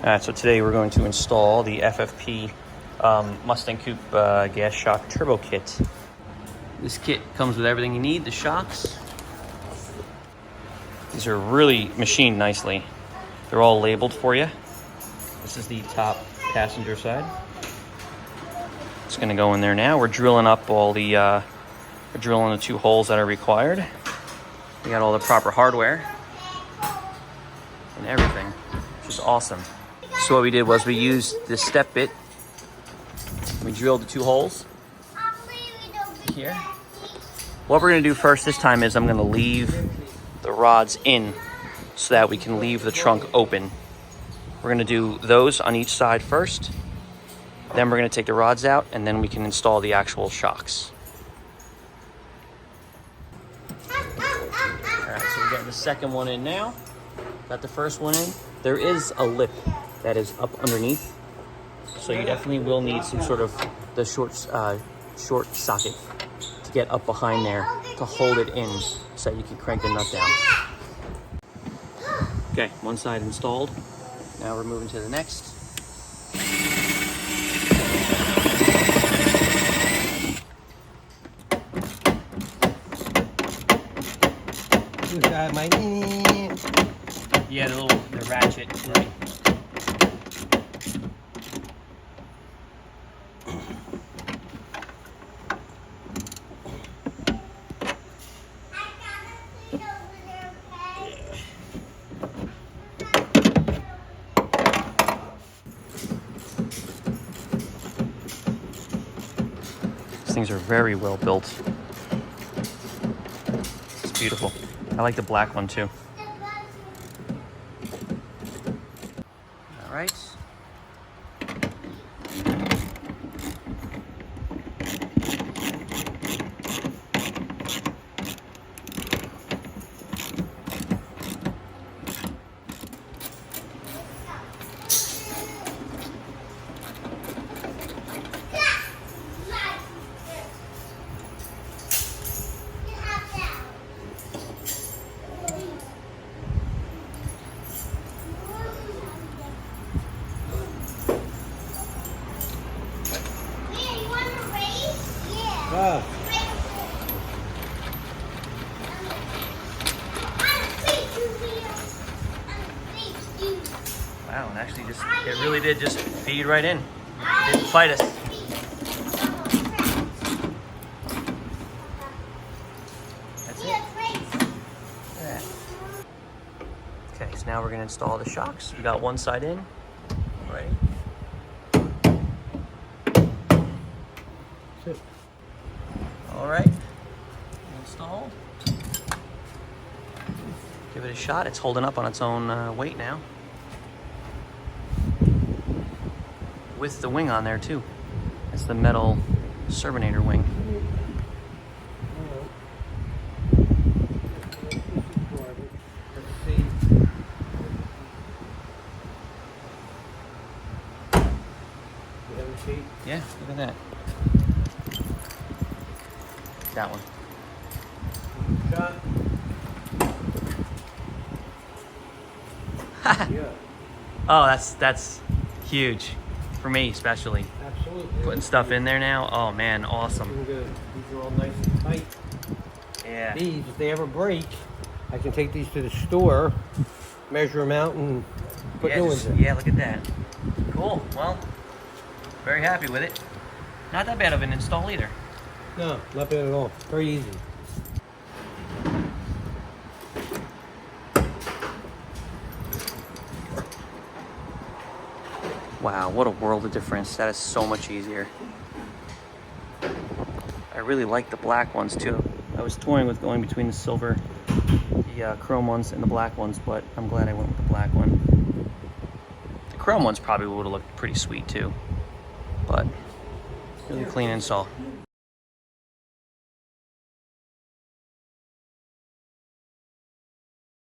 Alright, so today we're going to install the FFP Mustang Coupe gas shock turbo kit. This kit comes with everything you need, the shocks. These are really machined nicely. They're all labeled for you. This is the top passenger side. It's going to go in there now. We're drilling up all the, we're drilling the 2 holes that are required. We got all the proper hardware and everything, which is awesome. So what we did was we used this step bit. We drilled the 2 holes here. What we're gonna do first this time is I'm gonna leave the rods in so that we can leave the trunk open. We're gonna do those on each side first. Then we're gonna take the rods out and then we can install the actual shocks. All right, so we're getting the second one in now. Got the first one in. There is a lip that is up underneath, so you definitely will need some sort of the short socket to get up behind there to hold it in so that you can crank the nut down. Okay, one side installed. Now we're moving to the next. Yeah, the ratchet. Right. These things are very well built. It's beautiful. I like the black one too. All right. Wow, and actually it really did just feed right in. It didn't fight us. That's it. Yeah. Okay, so now we're gonna install the shocks. We got one side in. Ready? All right, installed. Give it a shot. It's holding up on its own weight now. With the wing on there too. That's the metal Servinator wing. Yeah, look at that. That one. Oh, that's huge. For me, especially. Absolutely. Putting stuff in there now. Oh man, awesome. Good. These are all nice and tight. Yeah. These, if they ever break, I can take these to the store, measure them out, and put new ones in. Yeah, look at that. Cool. Well, very happy with it. Not that bad of an install either. No, not bad at all. Very easy. Wow, what a world of difference. That is so much easier. I really like the black ones too. I was toying with going between the silver, the chrome ones, and the black ones, but I'm glad I went with the black one. The chrome ones probably would have looked pretty sweet too, but really clean install.